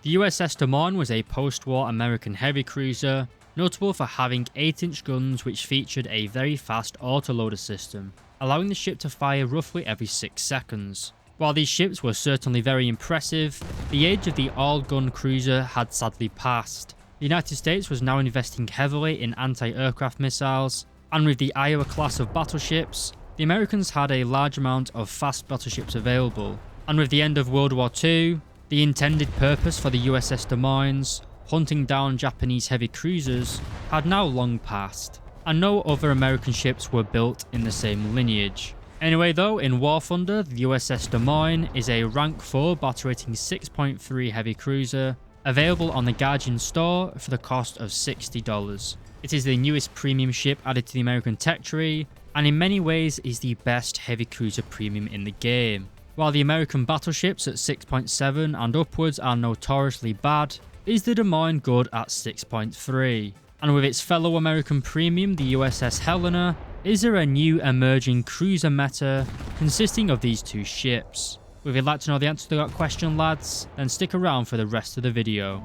The USS Des Moines was a post-war American heavy cruiser, notable for having 8-inch guns which featured a very fast autoloader system, allowing the ship to fire roughly every 6 seconds. While these ships were certainly very impressive, the age of the all-gun cruiser had sadly passed. The United States was now investing heavily in anti-aircraft missiles, and with the Iowa class of battleships, the Americans had a large amount of fast battleships available. And with the end of World War II, the intended purpose for the USS Des Moines, hunting down Japanese heavy cruisers, had now long passed, and no other American ships were built in the same lineage. Anyway though, in War Thunder, the USS Des Moines is a rank 4 battle rating 6.3 heavy cruiser, available on the Guardian store for the cost of $60. It is the newest premium ship added to the American tech tree, and in many ways is the best heavy cruiser premium in the game. While the American battleships at 6.7 and upwards are notoriously bad, is the Des Moines good at 6.3? And with its fellow American premium, the USS Helena, is there a new emerging cruiser meta consisting of these two ships? If you'd like to know the answer to that question, lads, then stick around for the rest of the video.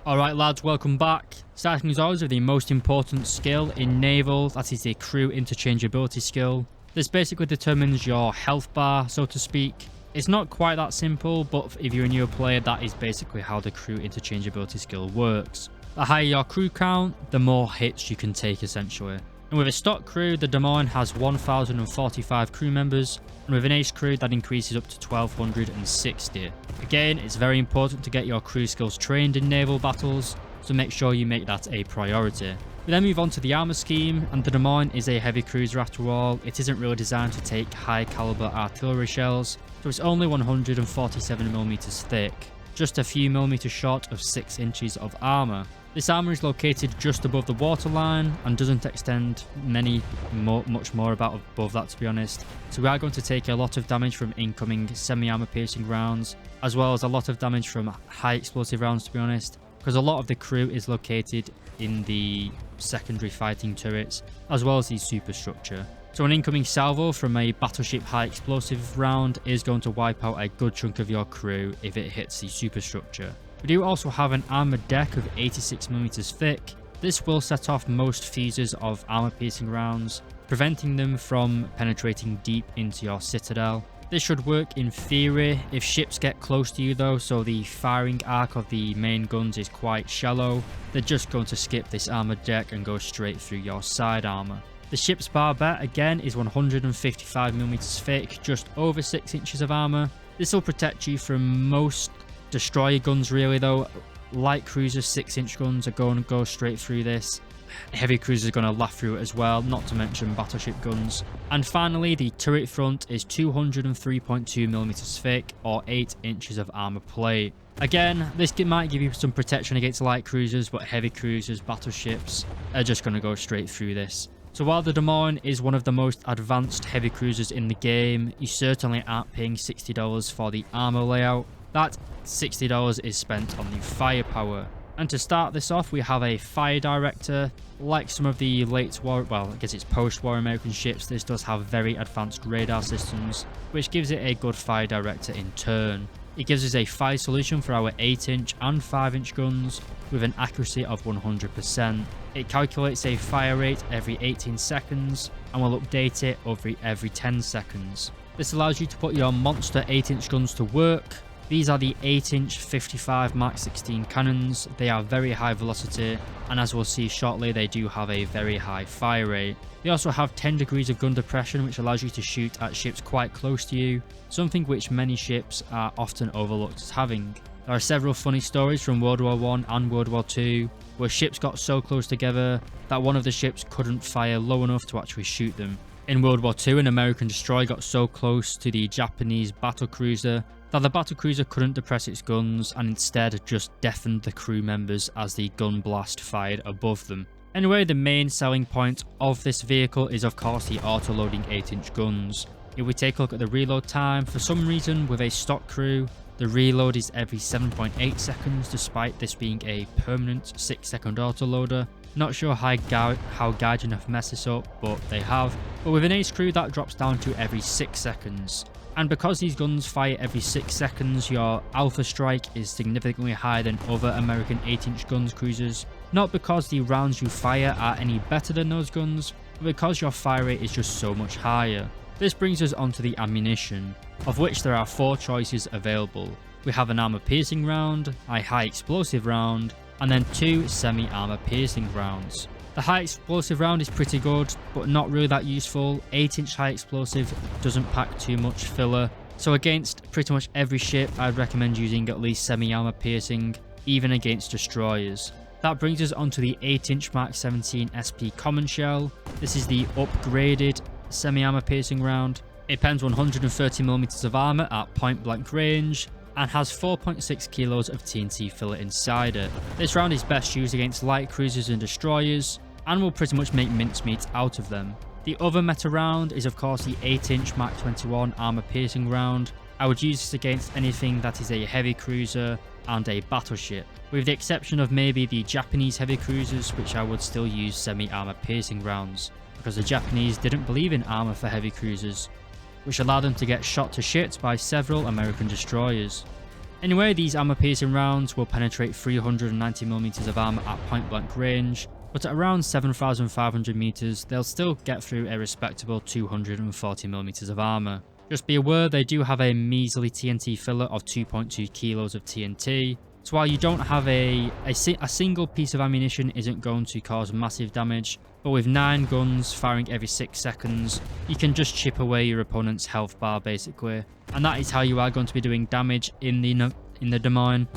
Alright lads, welcome back. Starting as always with the most important skill in naval, that is the crew interchangeability skill. This basically determines your health bar, so to speak. It's not quite that simple, but if you're a newer player, that is basically how the crew interchangeability skill works. The higher your crew count, the more hits you can take essentially. And with a stock crew, the Des Moines has 1,045 crew members, and with an ace crew that increases up to 1,260. Again, it's very important to get your crew skills trained in naval battles, so make sure you make that a priority. We then move on to the armor scheme, and the Des Moines is a heavy cruiser after all. It isn't really designed to take high caliber artillery shells, so it's only 147mm thick, just a few millimeters short of 6 inches of armor. This armor is located just above the waterline and doesn't extend much more above that, to be honest. So we are going to take a lot of damage from incoming semi-armor piercing rounds, as well as a lot of damage from high explosive rounds, to be honest, because a lot of the crew is located in the secondary fighting turrets, as well as the superstructure. So an incoming salvo from a battleship high explosive round is going to wipe out a good chunk of your crew if it hits the superstructure. We do also have an armored deck of 86mm thick. This will set off most fuses of armor piercing rounds, preventing them from penetrating deep into your citadel. This should work in theory if ships get close to you though, so the firing arc of the main guns is quite shallow. They're just going to skip this armored deck and go straight through your side armor. The ship's barbette again is 155mm thick, just over 6 inches of armor. This will protect you from most destroyer guns really though. Light cruisers, 6-inch guns are going to go straight through this. Heavy cruisers are going to laugh through it as well, not to mention battleship guns. And finally, the turret front is 203.2mm thick, or 8 inches of armor plate. Again, this might give you some protection against light cruisers, but heavy cruisers, battleships are just going to go straight through this. So while the Des Moines is one of the most advanced heavy cruisers in the game, you certainly aren't paying $60 for the armor layout. That $60 is spent on the firepower. And to start this off, we have a fire director. Like some of the late war, well, I guess it's post-war American ships, this does have very advanced radar systems, which gives it a good fire director in turn. It gives us a fire solution for our 8-inch and 5-inch guns with an accuracy of 100%. It calculates a fire rate every 18 seconds and will update it every 10 seconds. This allows you to put your monster 8-inch guns to work. These are the 8-inch 55 Mark 16 cannons. They are very high velocity, and as we'll see shortly, they do have a very high fire rate. They also have 10 degrees of gun depression, which allows you to shoot at ships quite close to you, something which many ships are often overlooked as having. There are several funny stories from World War I and World War II, where ships got so close together that one of the ships couldn't fire low enough to actually shoot them. In World War II, an American destroyer got so close to the Japanese battlecruiser that the battlecruiser couldn't depress its guns and instead just deafened the crew members as the gun blast fired above them. Anyway, the main selling point of this vehicle is of course the auto-loading 8-inch guns. If we take a look at the reload time, for some reason with a stock crew, the reload is every 7.8 seconds despite this being a permanent 6-second autoloader. Not sure how Gaijin have messed this up, but they have. But with an ace crew that drops down to every 6 seconds. And because these guns fire every 6 seconds, your alpha strike is significantly higher than other American 8-inch guns cruisers. Not because the rounds you fire are any better than those guns, but because your fire rate is just so much higher. This brings us onto the ammunition, of which there are 4 choices available. We have an armor piercing round, a high explosive round, and then 2 semi-armor piercing rounds. The high explosive round is pretty good, but not really that useful. 8-inch high explosive doesn't pack too much filler, so against pretty much every ship I'd recommend using at least semi-armor piercing, even against destroyers. That brings us onto the 8-inch Mark 17 SP common shell. This is the upgraded semi-armor piercing round. It pens 130mm of armor at point blank range and has 4.6 kilos of TNT filler inside it. This round is best used against light cruisers and destroyers and will pretty much make mincemeat out of them. The other meta round is of course the 8-inch Mark 21 armor piercing round. I would use this against anything that is a heavy cruiser and a battleship, with the exception of maybe the Japanese heavy cruisers, which I would still use semi-armor piercing rounds, because the Japanese didn't believe in armor for heavy cruisers, which allowed them to get shot to shit by several American destroyers. Anyway, these armor piercing rounds will penetrate 390mm of armor at point blank range, but at around 7,500 meters, they'll still get through a respectable 240mm of armor. Just be aware they do have a measly TNT filler of 2.2 kilos of TNT, so while you don't have a single piece of ammunition isn't going to cause massive damage, but with 9 guns firing every 6 seconds, you can just chip away your opponent's health bar basically, and that is how you are going to be doing damage in the Des Moines.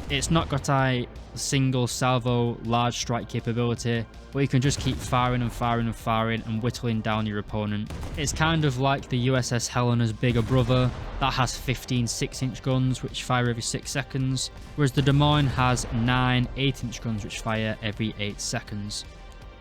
It's not got a single salvo large strike capability, but you can just keep firing and firing and firing and whittling down your opponent. It's kind of like the USS Helena's bigger brother that has 15 6-inch guns which fire every 6 seconds, whereas the Des Moines has 9 8-inch guns which fire every 8 seconds.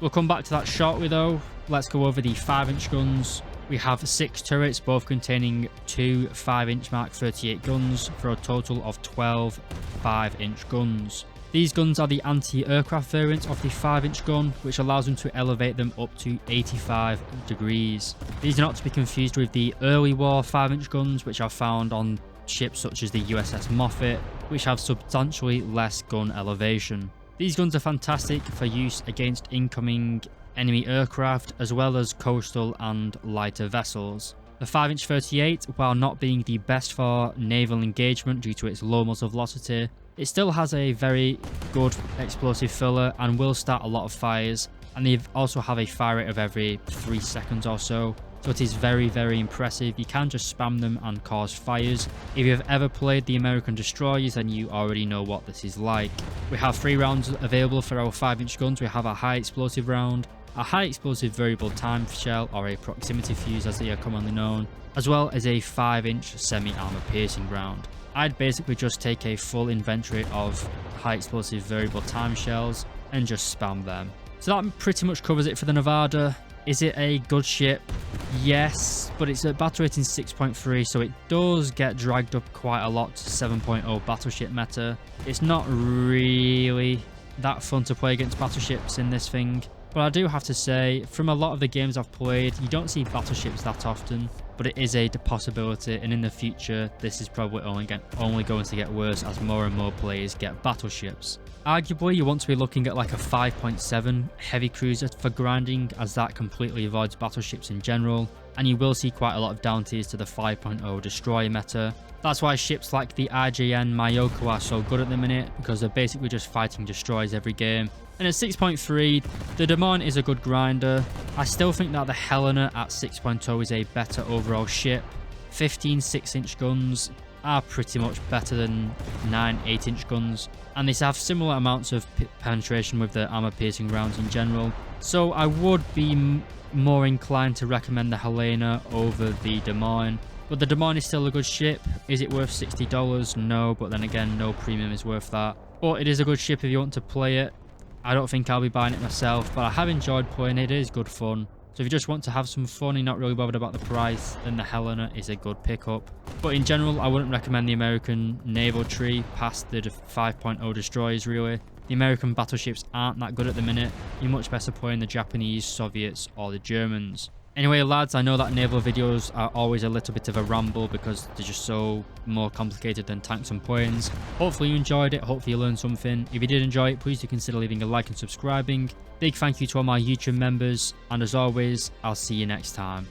We'll come back to that shortly though. Let's go over the 5-inch guns. We have 6 turrets, both containing 2 5-inch Mark 38 guns for a total of 12 5-inch guns. These guns are the anti-aircraft variant of the 5-inch gun, which allows them to elevate them up to 85 degrees. These are not to be confused with the early war 5-inch guns, which are found on ships such as the USS Moffett, which have substantially less gun elevation. These guns are fantastic for use against incoming enemy aircraft as well as coastal and lighter vessels. The 5-inch 38, while not being the best for naval engagement due to its low muzzle velocity, it still has a very good explosive filler and will start a lot of fires, and they also have a fire rate of every 3 seconds or so. So it is very, very impressive. You can just spam them and cause fires. If you've ever played the American destroyers, then you already know what this is like. We have 3 rounds available for our 5-inch guns. We have a high explosive round, a high explosive variable time shell, or a proximity fuse as they are commonly known, as well as a 5-inch semi-armor piercing round. I'd basically just take a full inventory of high explosive variable time shells and just spam them. So that pretty much covers it for the Nevada. Is it a good ship? Yes, but it's at battle rating 6.3, so it does get dragged up quite a lot to 7.0 battleship meta. It's not really that fun to play against battleships in this thing, but I do have to say, from a lot of the games I've played, you don't see battleships that often, but it is a possibility, and in the future this is probably only going to get worse as more and more players get battleships. Arguably, you want to be looking at like a 5.7 heavy cruiser for grinding, as that completely avoids battleships in general, and you will see quite a lot of down tiers to the 5.0 destroyer meta. That's why ships like the IJN Mayoko are so good at the minute, because they're basically just fighting destroyers every game. And at 6.3, the Des Moines is a good grinder. I still think that the Helena at 6.0 is a better overall ship. 15 6-inch guns are pretty much better than 9 8-inch guns, and they have similar amounts of penetration with the armor piercing rounds in general. So I would be more inclined to recommend the Helena over the Des Moines. But the Des Moines is still a good ship. Is it worth $60? No, but then again, no premium is worth that. But it is a good ship if you want to play it. I don't think I'll be buying it myself, but I have enjoyed playing it. It is good fun. So if you just want to have some fun and you're not really bothered about the price, then the Helena is a good pickup. But in general, I wouldn't recommend the American naval tree past the 5.0 destroyers really. The American battleships aren't that good at the minute. You're much better playing the Japanese, Soviets, or the Germans. Anyway, lads, I know that naval videos are always a little bit of a ramble because they're just so more complicated than tanks and planes. Hopefully you enjoyed it. Hopefully you learned something. If you did enjoy it, please do consider leaving a like and subscribing. Big thank you to all my YouTube members. And as always, I'll see you next time.